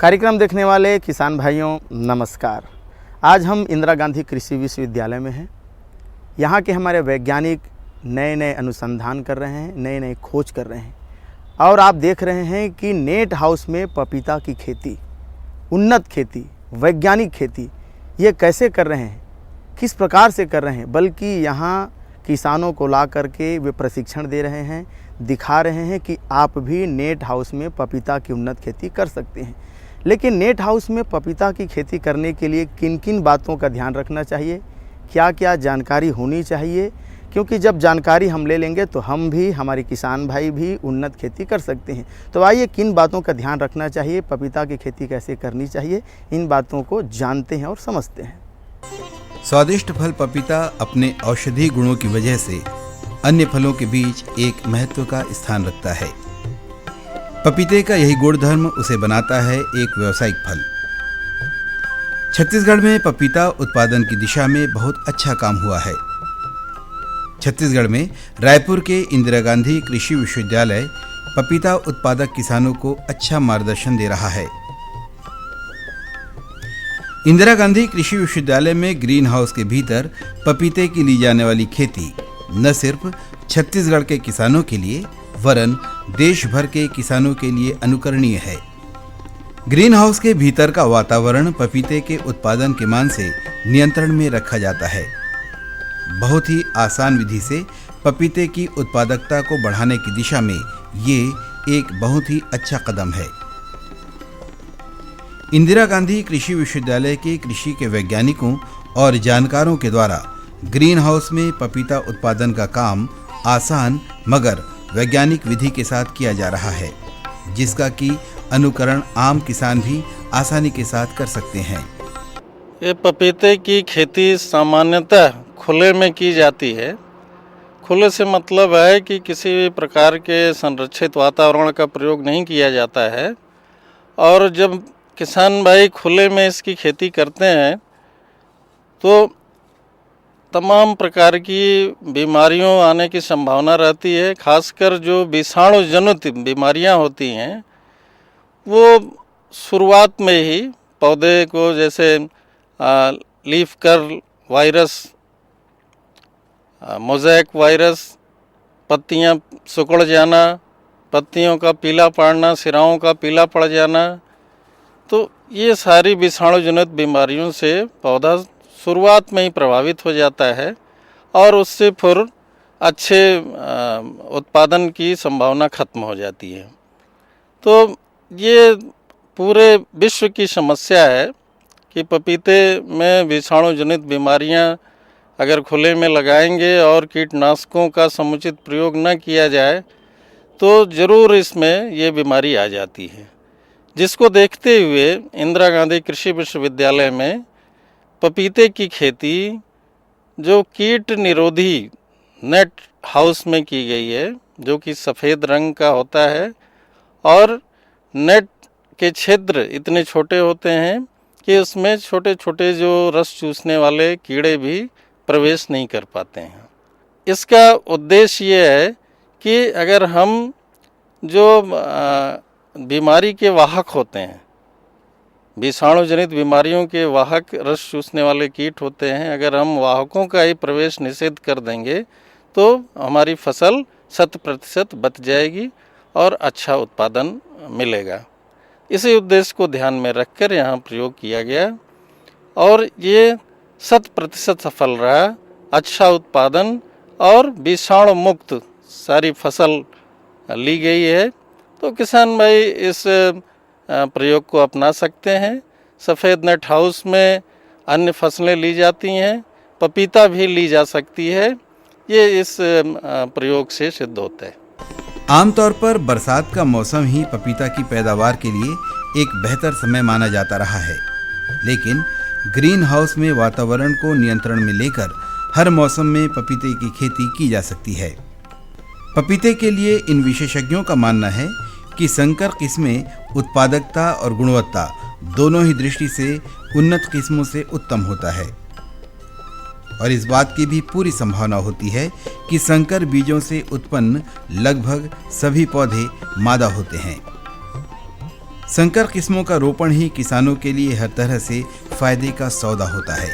कार्यक्रम देखने वाले किसान भाइयों नमस्कार। आज हम इंदिरा गांधी कृषि विश्वविद्यालय में हैं। यहाँ के हमारे वैज्ञानिक नए नए अनुसंधान कर रहे हैं, नए नए खोज कर रहे हैं और आप देख रहे हैं कि नेट हाउस में पपीता की खेती, उन्नत खेती, वैज्ञानिक खेती ये कैसे कर रहे हैं, किस प्रकार से कर रहे हैं, बल्कि यहाँ किसानों को ला करके वे प्रशिक्षण दे रहे हैं, दिखा रहे हैं कि आप भी नेट हाउस में पपीता की उन्नत खेती कर सकते हैं। लेकिन नेट हाउस में पपीता की खेती करने के लिए किन किन बातों का ध्यान रखना चाहिए, क्या क्या जानकारी होनी चाहिए, क्योंकि जब जानकारी हम ले लेंगे तो हम भी, हमारे किसान भाई भी उन्नत खेती कर सकते हैं। तो आइए किन बातों का ध्यान रखना चाहिए, पपीता की खेती कैसे करनी चाहिए, इन बातों को जानते हैं और समझते हैं। स्वादिष्ट फल पपीता अपने औषधीय गुणों की वजह से अन्य फलों के बीच एक महत्व का स्थान रखता है। पपीते का यही गुणधर्म उसे बनाता है एक व्यावसायिक फल। छत्तीसगढ़ में पपीता उत्पादन की दिशा में बहुत अच्छा काम हुआ है। छत्तीसगढ़ में रायपुर के इंदिरा गांधी कृषि विश्वविद्यालय पपीता उत्पादक किसानों को अच्छा मार्गदर्शन दे रहा है। इंदिरा गांधी कृषि विश्वविद्यालय में ग्रीन हाउस के भीतर पपीते की ली जाने वाली खेती न सिर्फ छत्तीसगढ़ के किसानों के लिए वरन देश भर के किसानों के लिए अनुकरणीय है। ग्रीन हाउस के भीतर का वातावरण पपीते के उत्पादन के मान से नियंत्रण में रखा जाता है। बहुत ही आसान विधि से पपीते की उत्पादकता को बढ़ाने की दिशा में ये एक बहुत ही अच्छा कदम है। इंदिरा गांधी कृषि विश्वविद्यालय के कृषि के वैज्ञानिकों और जानकारों के द्वारा ग्रीन हाउस में पपीता उत्पादन का काम आसान मगर वैज्ञानिक विधि के साथ किया जा रहा है, जिसका कि अनुकरण आम किसान भी आसानी के साथ कर सकते हैं। ये पपीते की खेती सामान्यतः खुले में की जाती है। खुले से मतलब है कि किसी भी प्रकार के संरक्षित वातावरण का प्रयोग नहीं किया जाता है। और जब किसान भाई खुले में इसकी खेती करते हैं तो तमाम प्रकार की बीमारियों आने की संभावना रहती है। खासकर जो विषाणु जनित बीमारियां होती हैं वो शुरुआत में ही पौधे को, जैसे leaf curl virus, mosaic virus, पत्तियां सिकुड़ जाना, पत्तियों का पीला पड़ना, सिराओं का पीला पड़ जाना, तो ये सारी विषाणु जनित बीमारियों से पौधा शुरुआत में ही प्रभावित हो जाता है और उससे फिर अच्छे उत्पादन की संभावना खत्म हो जाती है। तो ये पूरे विश्व की समस्या है कि पपीते में विषाणु जनित बीमारियां अगर खुले में लगाएंगे और कीटनाशकों का समुचित प्रयोग न किया जाए तो ज़रूर इसमें ये बीमारी आ जाती है। जिसको देखते हुए इंदिरा गांधी कृषि विश्वविद्यालय में पपीते की खेती जो कीट निरोधी नेट हाउस में की गई है, जो कि सफ़ेद रंग का होता है और नेट के छिद्र इतने छोटे होते हैं कि उसमें छोटे छोटे जो रस चूसने वाले कीड़े भी प्रवेश नहीं कर पाते हैं। इसका उद्देश्य ये है कि अगर हम जो बीमारी के वाहक होते हैं, विषाणु जनित बीमारियों के वाहक रस चूसने वाले कीट होते हैं, अगर हम वाहकों का ही प्रवेश निषेध कर देंगे तो हमारी फसल 100% बच जाएगी और अच्छा उत्पादन मिलेगा। इसी उद्देश्य को ध्यान में रखकर यहाँ प्रयोग किया गया और ये 100% सफल रहा। अच्छा उत्पादन और विषाणु मुक्त सारी फसल ली गई है। तो किसान भाई इस प्रयोग को अपना सकते हैं। सफ़ेद नेट हाउस में अन्य फसलें ली जाती हैं, पपीता भी ली जा सकती है। ये इस प्रयोग से सिद्ध होता है। आमतौर पर बरसात का मौसम ही पपीता की पैदावार के लिए एक बेहतर समय माना जाता रहा है, लेकिन ग्रीन हाउस में वातावरण को नियंत्रण में लेकर हर मौसम में पपीते की खेती की जा सकती है। पपीते के लिए इन विशेषज्ञों का मानना है कि संकर किस्में उत्पादकता और गुणवत्ता दोनों ही दृष्टि से उन्नत किस्मों से उत्तम होता है और इस बात की भी पूरी संभावना होती है कि संकर बीजों से उत्पन्न लगभग सभी पौधे मादा होते हैं। संकर किस्मों का रोपण ही किसानों के लिए हर तरह से फायदे का सौदा होता है।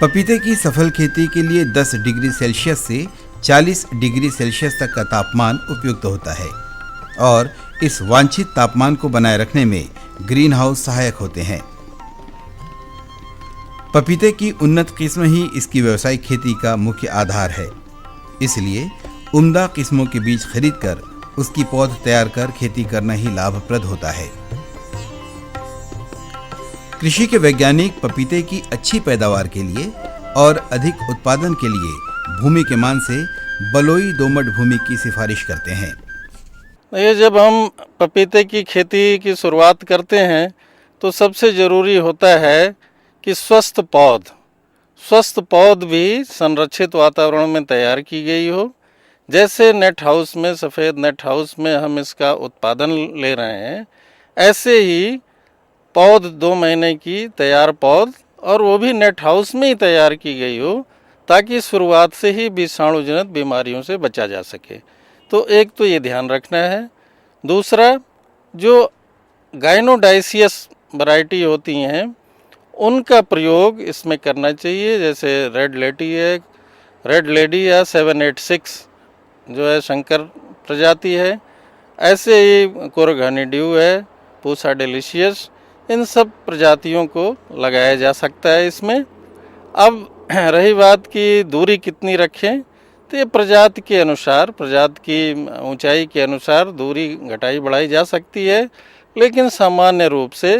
पपीते की सफल खेती के लिए 10 डिग्री सेल्सियस से 40 डिग्री सेल्सियस तक का तापमान उपयुक्त होता है और इस वांछित तापमान को बनाए रखने में ग्रीन हाउस सहायक होते हैं। पपीते की उन्नत किस्म ही इसकी व्यावसायिक खेती का मुख्य आधार है, इसलिए उम्दा किस्मों के बीज खरीदकर उसकी पौध तैयार कर खेती करना ही लाभप्रद होता है। कृषि के वैज्ञानिक पपीते की अच्छी पैदावार के लिए और अधिक उत्पादन के लिए भूमि के मान से बलुई दोमट भूमि की सिफारिश करते हैं। ये जब हम पपीते की खेती की शुरुआत करते हैं तो सबसे ज़रूरी होता है कि स्वस्थ पौध भी संरक्षित वातावरण में तैयार की गई हो। जैसे नेट हाउस में, सफ़ेद नेट हाउस में हम इसका उत्पादन ले रहे हैं, ऐसे ही पौध 2 महीने की तैयार पौध, और वो भी नेट हाउस में ही तैयार की गई हो, ताकि शुरुआत से ही विषाणुजनित बीमारियों से बचा जा सके। तो एक तो ये ध्यान रखना है। दूसरा, जो गाइनोडाइसियस वैरायटी होती हैं उनका प्रयोग इसमें करना चाहिए। जैसे रेड लेडी या 786 जो है शंकर प्रजाति है, ऐसे ही कोरघानी ड्यू है, पूसा डेलिशियस, इन सब प्रजातियों को लगाया जा सकता है इसमें। अब रही बात कि दूरी कितनी रखें, तो ये प्रजाति के अनुसार, प्रजाति की ऊंचाई के अनुसार दूरी घटाई बढ़ाई जा सकती है, लेकिन सामान्य रूप से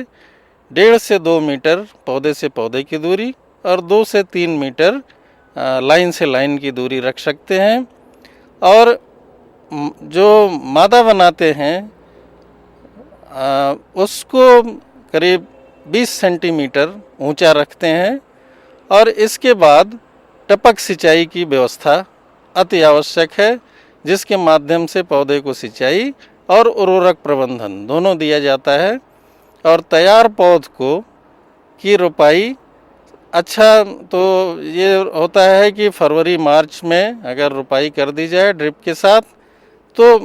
1.5 से 2 मीटर पौधे से पौधे की दूरी और 2 से 3 मीटर लाइन से लाइन की दूरी रख सकते हैं। और जो मादा बनाते हैं उसको करीब 20 सेंटीमीटर ऊंचा रखते हैं। और इसके बाद टपक सिंचाई की व्यवस्था अति आवश्यक है, जिसके माध्यम से पौधे को सिंचाई और उर्वरक प्रबंधन दोनों दिया जाता है। और तैयार पौध की रोपाई अच्छा तो ये होता है कि फरवरी मार्च में अगर रोपाई कर दी जाए ड्रिप के साथ तो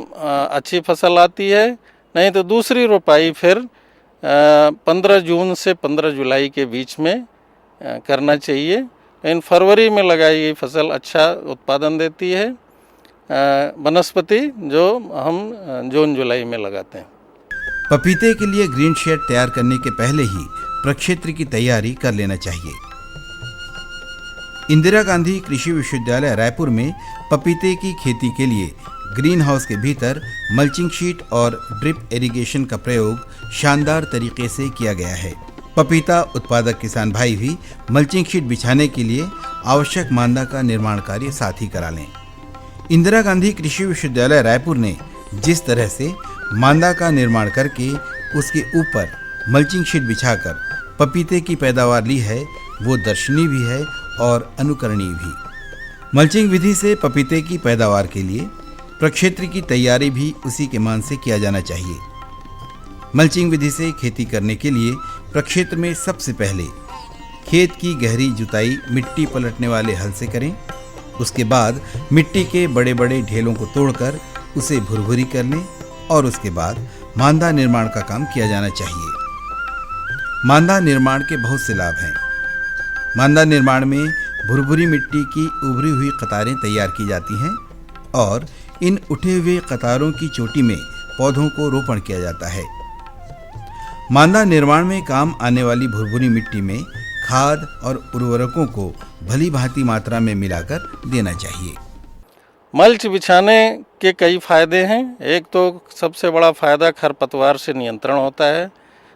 अच्छी फसल आती है। नहीं तो दूसरी रोपाई फिर 15 जून से 15 जुलाई के बीच में करना चाहिए। लेकिन फरवरी में लगाई गई फसल अच्छा उत्पादन देती है, वनस्पति जो हम जून जुलाई में लगाते हैं। पपीते के लिए ग्रीन शेड तैयार करने के पहले ही प्रक्षेत्र की तैयारी कर लेना चाहिए। इंदिरा गांधी कृषि विश्वविद्यालय रायपुर में पपीते की खेती के लिए ग्रीन हाउस के भीतर मल्चिंग शीट और ड्रिप इरिगेशन का प्रयोग शानदार तरीके से किया गया है। पपीता उत्पादक किसान भाई भी मल्चिंग शीट बिछाने के लिए आवश्यक मांदा का निर्माण कार्य साथ ही करा लें। इंदिरा गांधी कृषि विश्वविद्यालय रायपुर ने जिस तरह से मांदा का निर्माण करके उसके ऊपर मल्चिंग शीट बिछाकर पपीते की पैदावार ली है, वो दर्शनीय भी है और अनुकरणीय भी। मल्चिंग विधि से पपीते की पैदावार के लिए प्रक्षेत्र की तैयारी भी उसी के मान से किया जाना चाहिए। मल्चिंग विधि से खेती करने के लिए प्रक्षेत्र में सबसे पहले खेत की गहरी जुताई मिट्टी पलटने वाले हल से करें। उसके बाद मिट्टी के बड़े बड़े ढेलों को तोड़कर उसे भुरभुरी कर लें और उसके बाद मांदा निर्माण का काम किया जाना चाहिए। मांदा निर्माण के बहुत से लाभ हैं। मांदा निर्माण में भुरभुरी मिट्टी की उभरी हुई कतारें तैयार की जाती हैं और इन उठे हुए कतारों की चोटी में पौधों को रोपण किया जाता है। मांदा निर्माण में काम आने वाली भुरभुरी मिट्टी में खाद और उर्वरकों को भली भांति मात्रा में मिलाकर देना चाहिए। मल्च बिछाने के कई फायदे हैं। एक तो सबसे बड़ा फायदा खरपतवार से नियंत्रण होता है,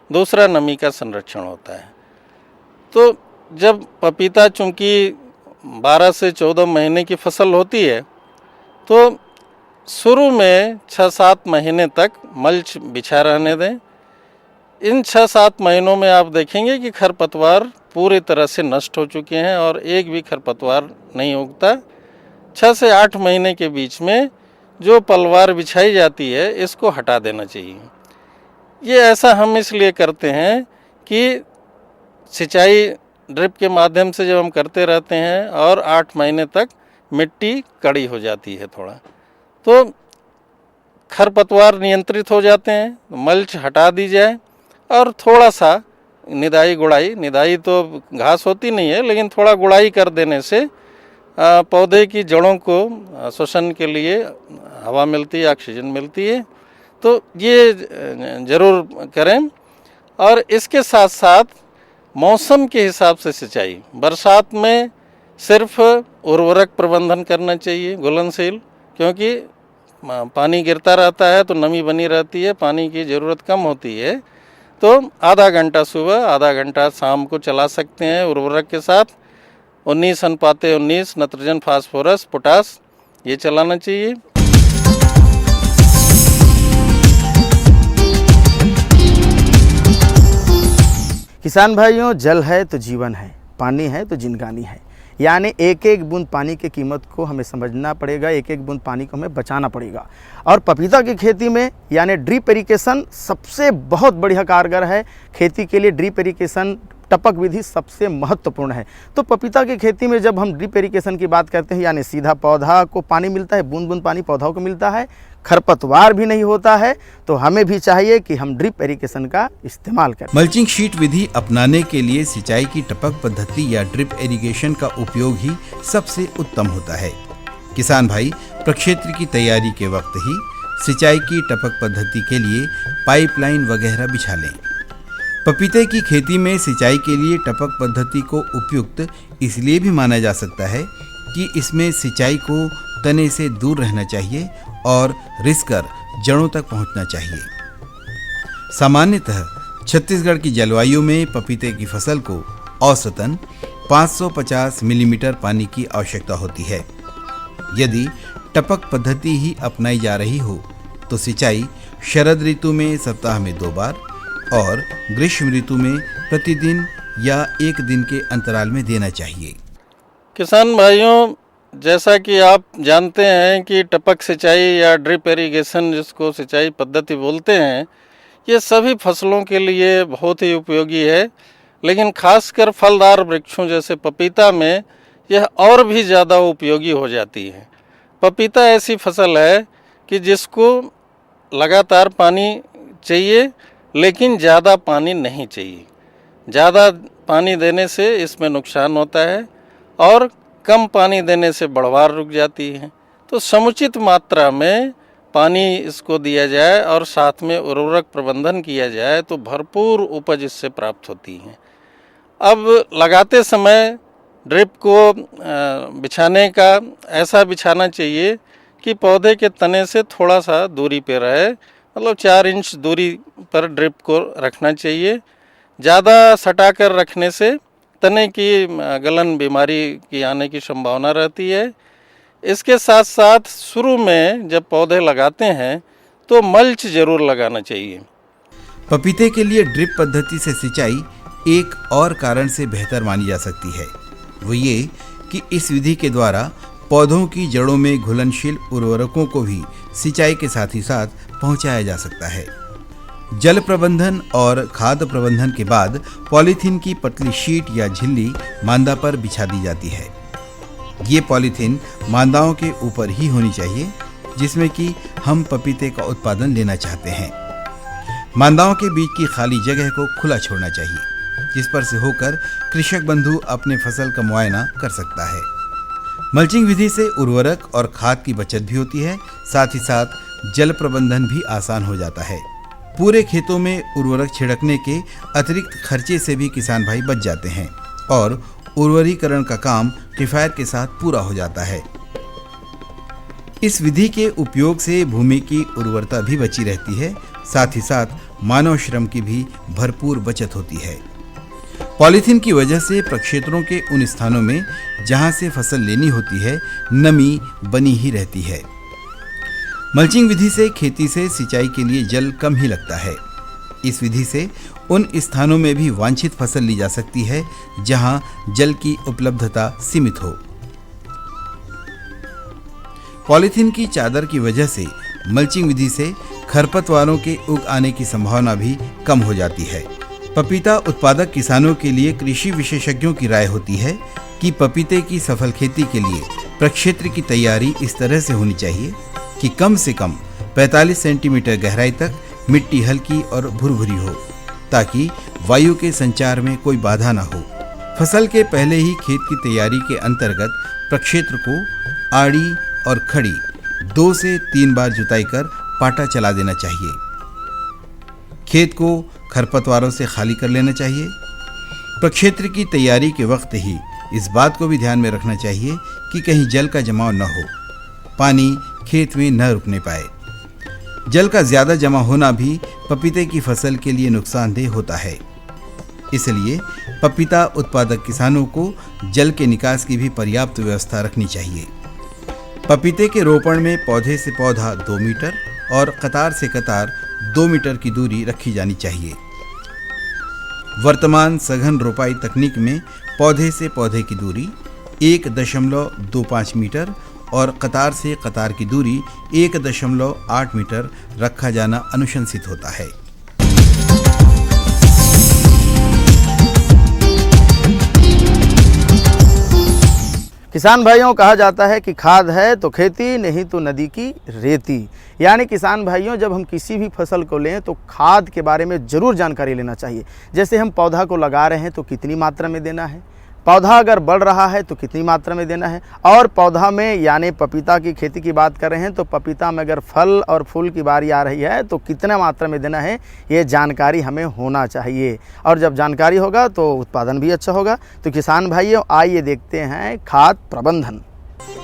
दूसरा नमी का संरक्षण होता है। तो जब पपीता चूंकि 12 से 14 महीने की फसल होती है तो शुरू में 6-7 महीने तक मल्च बिछा रहने दें। इन 6-7 महीनों में आप देखेंगे कि खरपतवार पूरी तरह से नष्ट हो चुके हैं और एक भी खरपतवार नहीं उगता। 6 से 8 महीने के बीच में जो पलवार बिछाई जाती है इसको हटा देना चाहिए। ये ऐसा हम इसलिए करते हैं कि सिंचाई ड्रिप के माध्यम से जब हम करते रहते हैं और 8 महीने तक मिट्टी कड़ी हो जाती है थोड़ा, तो खरपतवार नियंत्रित हो जाते हैं, तो मल्च हटा दी जाए और थोड़ा सा निदाई तो घास होती नहीं है, लेकिन थोड़ा गुड़ाई कर देने से पौधे की जड़ों को श्वसन के लिए हवा मिलती है, ऑक्सीजन मिलती है। तो ये ज़रूर करें। और इसके साथ साथ मौसम के हिसाब से सिंचाई, बरसात में सिर्फ उर्वरक प्रबंधन करना चाहिए घुलनशील, क्योंकि पानी गिरता रहता है तो नमी बनी रहती है, पानी की ज़रूरत कम होती है। तो आधा घंटा सुबह, आधा घंटा शाम को चला सकते हैं उर्वरक के साथ। 19:19 नाइट्रोजन, फास्फोरस, पोटास ये चलाना चाहिए। किसान भाइयों, जल है तो जीवन है, पानी है तो जिंदगानी है। यानी एक एक बूंद पानी की कीमत को हमें समझना पड़ेगा, एक एक बूंद पानी को हमें बचाना पड़ेगा। और पपीता की खेती में यानी ड्रिप इरिगेशन सबसे बहुत बढ़िया कारगर है। खेती के लिए ड्रिप इरिगेशन टपक विधि सबसे महत्वपूर्ण है। तो पपीता की खेती में जब हम ड्रिप इरिगेशन की बात करते हैं, यानी सीधा पौधा को पानी मिलता है, बूंद बूंद पानी पौधों को मिलता है, खरपतवार भी नहीं होता है, तो हमें भी चाहिए कि हम ड्रिप इरिगेशन का इस्तेमाल करें। मल्चिंग शीट विधि अपनाने के लिए सिंचाई की टपक पद्धति या ड्रिप इरिगेशन का उपयोग ही सबसे उत्तम होता है। किसान भाई प्रक्षेत्र की तैयारी के वक्त ही सिंचाई की टपक पद्धति के लिए पाइपलाइन वगैरह बिछा लें। पपीते की खेती में सिंचाई के लिए टपक पद्धति को उपयुक्त इसलिए भी माना जा सकता है कि इसमें सिंचाई को तने से दूर रहना चाहिए और रिसकर जड़ों तक पहुंचना चाहिए। सामान्यतः छत्तीसगढ़ की जलवायु में पपीते की फसल को औसतन 550 मिलीमीटर पानी की आवश्यकता होती है। यदि टपक पद्धति ही अपनाई जा रही हो तो सिंचाई शरद ऋतु में सप्ताह में 2 बार और ग्रीष्म ऋतु में प्रतिदिन या 1 दिन के अंतराल में देना चाहिए। किसान भाइयों, जैसा कि आप जानते हैं कि टपक सिंचाई या ड्रिप इरिगेशन, जिसको सिंचाई पद्धति बोलते हैं, ये सभी फसलों के लिए बहुत ही उपयोगी है। लेकिन खासकर फलदार वृक्षों जैसे पपीता में यह और भी ज़्यादा उपयोगी हो जाती है। पपीता ऐसी फसल है कि जिसको लगातार पानी चाहिए, लेकिन ज़्यादा पानी नहीं चाहिए। ज़्यादा पानी देने से इसमें नुकसान होता है और कम पानी देने से बढ़वार रुक जाती है। तो समुचित मात्रा में पानी इसको दिया जाए और साथ में उर्वरक प्रबंधन किया जाए तो भरपूर उपज इससे प्राप्त होती है। अब लगाते समय ड्रिप को बिछाने का ऐसा बिछाना चाहिए कि पौधे के तने से थोड़ा सा दूरी पे रहे, मतलब 4 इंच दूरी पर ड्रिप को रखना चाहिए। ज़्यादा सटा कर रखने से तने की गलन बीमारी की आने की संभावना रहती है। इसके साथ साथ शुरू में जब पौधे लगाते हैं तो मल्च ज़रूर लगाना चाहिए। पपीते के लिए ड्रिप पद्धति से सिंचाई एक और कारण से बेहतर मानी जा सकती है। वो ये कि इस विधि के द्वारा पौधों की जड़ों में घुलनशील उर्वरकों को भी सिंचाई के साथ ही साथ पहुंचाया जा सकता है। जल प्रबंधन और खाद प्रबंधन के बाद पॉलीथीन की पतली शीट या झिल्ली मांदा पर बिछा दी जाती है। ये पॉलीथीन मांदाओं के ऊपर ही होनी चाहिए जिसमें कि हम पपीते का उत्पादन लेना चाहते हैं। मांदाओं के बीच की खाली जगह को खुला छोड़ना चाहिए, जिस पर से होकर कृषक बंधु अपने फसल का मुआयना कर सकता है। मल्चिंग विधि से उर्वरक और खाद की बचत भी होती है, साथ ही साथ जल प्रबंधन भी आसान हो जाता है। पूरे खेतों में उर्वरक छिड़कने के अतिरिक्त खर्चे से भी किसान भाई बच जाते हैं और उर्वरीकरण का काम किफायत के साथ पूरा हो जाता है। इस विधि के उपयोग से भूमि की उर्वरता भी बची रहती है, साथ ही साथ मानव श्रम की भी भरपूर बचत होती है। पॉलीथीन की वजह से प्रक्षेत्रों के उन स्थानों में जहां से फसल लेनी होती है, नमी बनी ही रहती है। मल्चिंग विधि से खेती से सिंचाई के लिए जल कम ही लगता है। इस विधि से उन स्थानों में भी वांछित फसल ली जा सकती है जहां जल की उपलब्धता सीमित हो। पॉलीथीन की चादर की वजह से मल्चिंग विधि से खरपतवारों के उग आने की संभावना भी कम हो जाती है। पपीता उत्पादक किसानों के लिए कृषि विशेषज्ञों की राय होती है कि पपीते की सफल खेती के लिए प्रक्षेत्र की तैयारी इस तरह से होनी चाहिए कि कम से कम 45 सेंटीमीटर गहराई तक मिट्टी हल्की और भुरभुरी हो, ताकि वायु के संचार में कोई बाधा न हो। फसल के पहले ही खेत की तैयारी के अंतर्गत प्रक्षेत्र को आड़ी और खड़ी 2 से 3 बार जुताई कर पाटा चला देना चाहिए। खेत को खरपतवारों से खाली कर लेना चाहिए। प्रक्षेत्र की तैयारी के वक्त ही इस बात को भी ध्यान में रखना चाहिए कि कहीं जल का जमाव न हो, पानी खेत में न रुकने पाए। जल का ज्यादा जमा होना भी पपीते की फसल के लिए नुकसानदेह होता है। इसलिए पपीता उत्पादक किसानों को जल के निकास की भी पर्याप्त व्यवस्था रखनी चाहिए। पपीते के रोपण में पौधे से पौधा 2 मीटर और कतार से कतार 2 मीटर की दूरी रखी जानी चाहिए। वर्तमान सघन रोपाई तकनीक में पौधे से पौधे की दूरी 1.25 मीटर और कतार से कतार की दूरी 1.8 मीटर रखा जाना अनुशंसित होता है। किसान भाइयों, कहा जाता है कि खाद है तो खेती, नहीं तो नदी की रेती। यानी किसान भाइयों, जब हम किसी भी फसल को लें तो खाद के बारे में ज़रूर जानकारी लेना चाहिए। जैसे हम पौधा को लगा रहे हैं तो कितनी मात्रा में देना है, पौधा अगर बढ़ रहा है तो कितनी मात्रा में देना है, और पौधा में यानी पपीता की खेती की बात कर रहे हैं तो पपीता में अगर फल और फूल की बारी आ रही है तो कितना मात्रा में देना है, ये जानकारी हमें होना चाहिए। और जब जानकारी होगा तो उत्पादन भी अच्छा होगा। तो किसान भाइयों, आइए देखते हैं खाद प्रबंधन।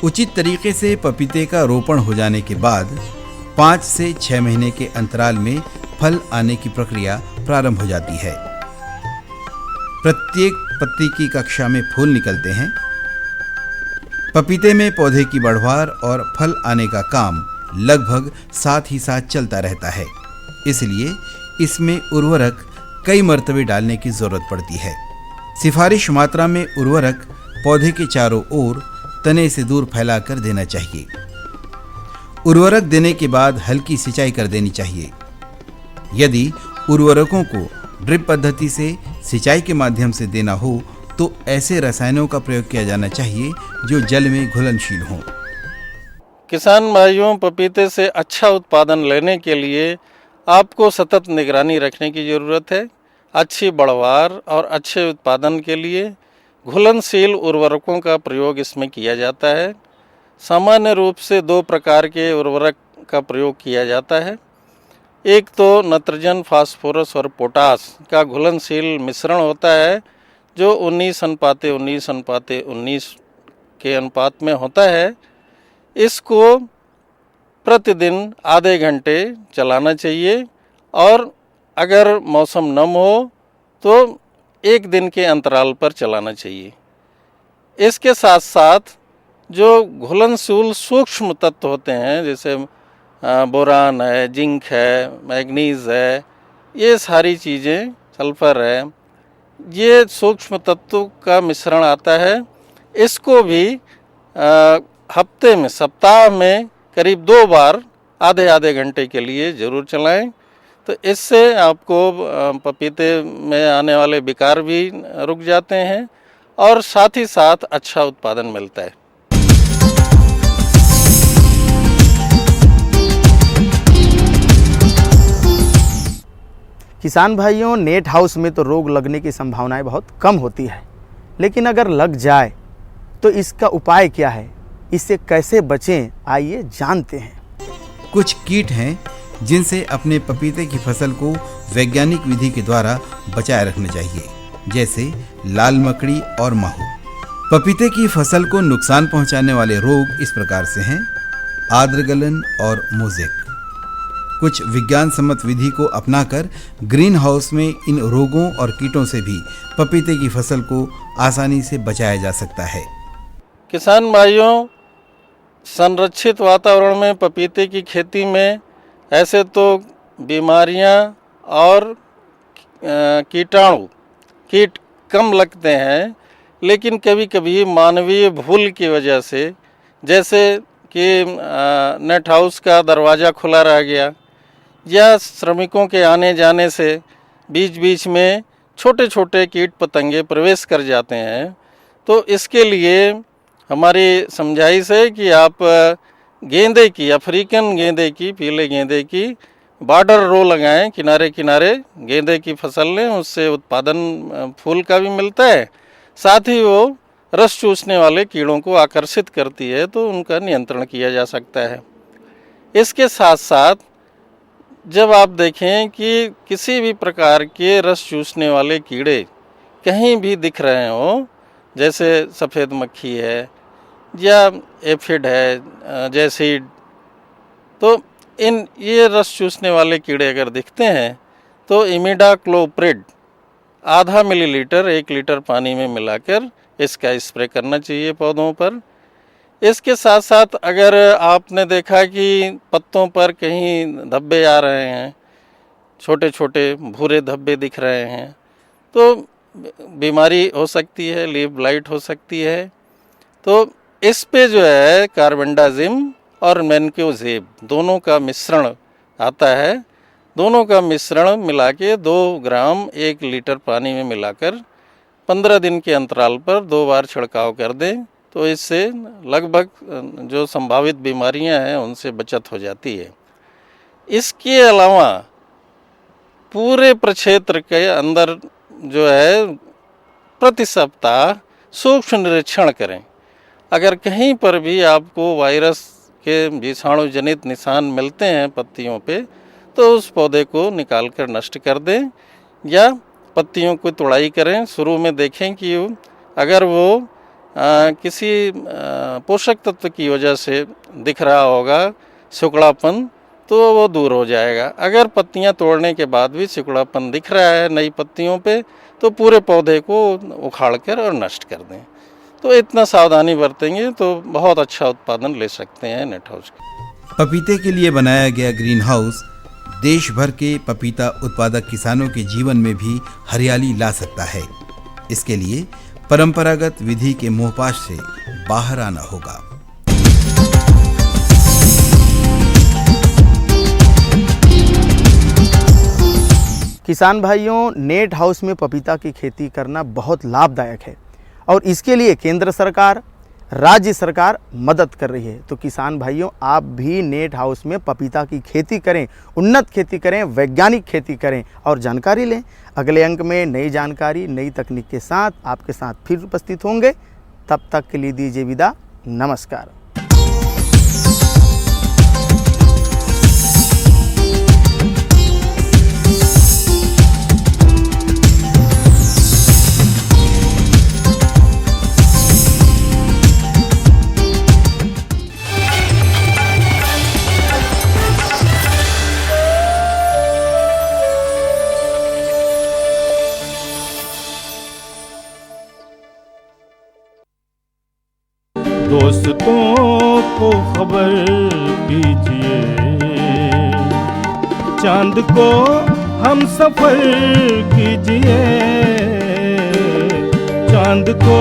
उचित तरीके से पपीते का रोपण हो जाने के बाद 5 से 6 महीने के अंतराल में फल आने की प्रक्रिया प्रारंभ हो जाती है। प्रत्येक पत्ती की कक्षा में फूल निकलते हैं। पपीते में पौधे की बढ़वार और फल आने का काम लगभग साथ ही साथ चलता रहता है। इसलिए इसमें उर्वरक कई मर्तबे डालने की जरूरत पड़ती है। सिफारिश मात्रा में उर्वरक पौधे के चारों ओर तने से दूर फैलाकर देना चाहिए। उर्वरक देने के बाद हल्की सिंचाई कर देनी चाहिए। यदि उर्वरकों को ड्रिप पद्धति से सिंचाई के माध्यम से देना हो तो ऐसे रसायनों का प्रयोग किया जाना चाहिए जो जल में घुलनशील हों। किसान भाइयों, पपीते से अच्छा उत्पादन लेने के लिए आपको सतत निगरानी रखने की ज़रूरत है। अच्छी बढ़वार और अच्छे उत्पादन के लिए घुलनशील उर्वरकों का प्रयोग इसमें किया जाता है। सामान्य रूप से 2 प्रकार के उर्वरक का प्रयोग किया जाता है। एक तो नाइट्रोजन, फास्फोरस और पोटास का घुलनशील मिश्रण होता है, जो 19:19:19 के अनुपात में होता है। इसको प्रतिदिन आधे घंटे चलाना चाहिए, और अगर मौसम नम हो तो 1 दिन के अंतराल पर चलाना चाहिए। इसके साथ साथ जो घुलनशील सूक्ष्म तत्व होते हैं, जैसे बोरान है, जिंक है, मैग्नीज है, ये सारी चीज़ें, सल्फर है, ये सूक्ष्म तत्व का मिश्रण आता है। इसको भी हफ्ते में, सप्ताह में करीब 2 बार आधे आधे घंटे के लिए ज़रूर चलाएं। तो इससे आपको पपीते में आने वाले विकार भी रुक जाते हैं और साथ ही साथ अच्छा उत्पादन मिलता है। किसान भाइयों, नेट हाउस में तो रोग लगने की संभावनाएं बहुत कम होती है, लेकिन अगर लग जाए तो इसका उपाय क्या है, इससे कैसे बचें, आइए जानते हैं। कुछ कीट हैं जिनसे अपने पपीते की फसल को वैज्ञानिक विधि के द्वारा बचाए रखना चाहिए, जैसे लाल मकड़ी और माहू। पपीते की फसल को नुकसान पहुंचाने वाले रोग इस प्रकार से हैं: आद्रगलन और मोज़ेक। कुछ विज्ञान सम्मत विधि को अपनाकर ग्रीन हाउस में इन रोगों और कीटों से भी पपीते की फसल को आसानी से बचाया जा सकता है। किसान भाइयों, संरक्षित वातावरण में पपीते की खेती में ऐसे तो बीमारियां और कीट कम लगते हैं, लेकिन कभी कभी मानवीय भूल की वजह से, जैसे कि नेट हाउस का दरवाज़ा खुला रह गया या श्रमिकों के आने जाने से बीच बीच में छोटे छोटे कीट पतंगे प्रवेश कर जाते हैं। तो इसके लिए हमारी समझाइश है कि आप गेंदे की, अफ्रीकन गेंदे की, पीले गेंदे की बॉर्डर रो लगाएं किनारे किनारे गेंदे की फसल लें, उससे उत्पादन फूल का भी मिलता है, साथ ही वो रस चूसने वाले कीड़ों को आकर्षित करती है, तो उनका नियंत्रण किया जा सकता है। इसके साथ साथ जब आप देखें कि किसी भी प्रकार के रस चूसने वाले कीड़े कहीं भी दिख रहे हों, जैसे सफ़ेद मक्खी है या एफिड है, जैसीड, तो ये रस चूसने वाले कीड़े अगर दिखते हैं तो इमिडाक्लोप्रिड आधा मिलीलीटर 1 लीटर पानी में मिलाकर इसका स्प्रे करना चाहिए पौधों पर। इसके साथ साथ अगर आपने देखा कि पत्तों पर कहीं धब्बे आ रहे हैं, छोटे छोटे भूरे धब्बे दिख रहे हैं, तो बीमारी हो सकती है, लीफ ब्लाइट हो सकती है। तो इस पे जो है कार्बेंडाजिम और मैन्कोजेब दोनों का मिश्रण आता है, दोनों का मिश्रण मिला के 2 ग्राम 1 लीटर पानी में मिलाकर 15 दिन के अंतराल पर 2 बार छिड़काव कर दें, तो इससे लगभग जो संभावित बीमारियां हैं उनसे बचत हो जाती है। इसके अलावा पूरे प्रक्षेत्र के अंदर जो है प्रति सप्ताह सूक्ष्म निरीक्षण करें। अगर कहीं पर भी आपको वायरस के विषाणु जनित निशान मिलते हैं पत्तियों पे, तो उस पौधे को निकाल कर नष्ट कर दें या पत्तियों को तुड़ाई करें। शुरू में देखें कि अगर वो किसी पोषक तत्व की वजह से दिख रहा होगा सिकुड़ापन, तो वो दूर हो जाएगा। अगर पत्तियां तोड़ने के बाद भी सिकुड़ापन दिख रहा है नई पत्तियों पे, तो पूरे पौधे को उखाड़ कर और नष्ट कर दें। तो इतना सावधानी बरतेंगे तो बहुत अच्छा उत्पादन ले सकते हैं नेट हाउस के। पपीते के लिए बनाया गया ग्रीन हाउस देश भर के पपीता उत्पादक किसानों के जीवन में भी हरियाली ला सकता है। इसके लिए परंपरागत विधि के मोहपाश से बाहर आना होगा। किसान भाइयों, नेट हाउस में पपीता की खेती करना बहुत लाभदायक है और इसके लिए केंद्र सरकार, राज्य सरकार मदद कर रही है। तो किसान भाइयों, आप भी नेट हाउस में पपीता की खेती करें, उन्नत खेती करें, वैज्ञानिक खेती करें और जानकारी लें। अगले अंक में नई जानकारी, नई तकनीक के साथ आपके साथ फिर उपस्थित होंगे। तब तक के लिए दीजिए विदा। नमस्कार। दोस्तों को खबर कीजिए, चांद को हम सफर कीजिए, चांद को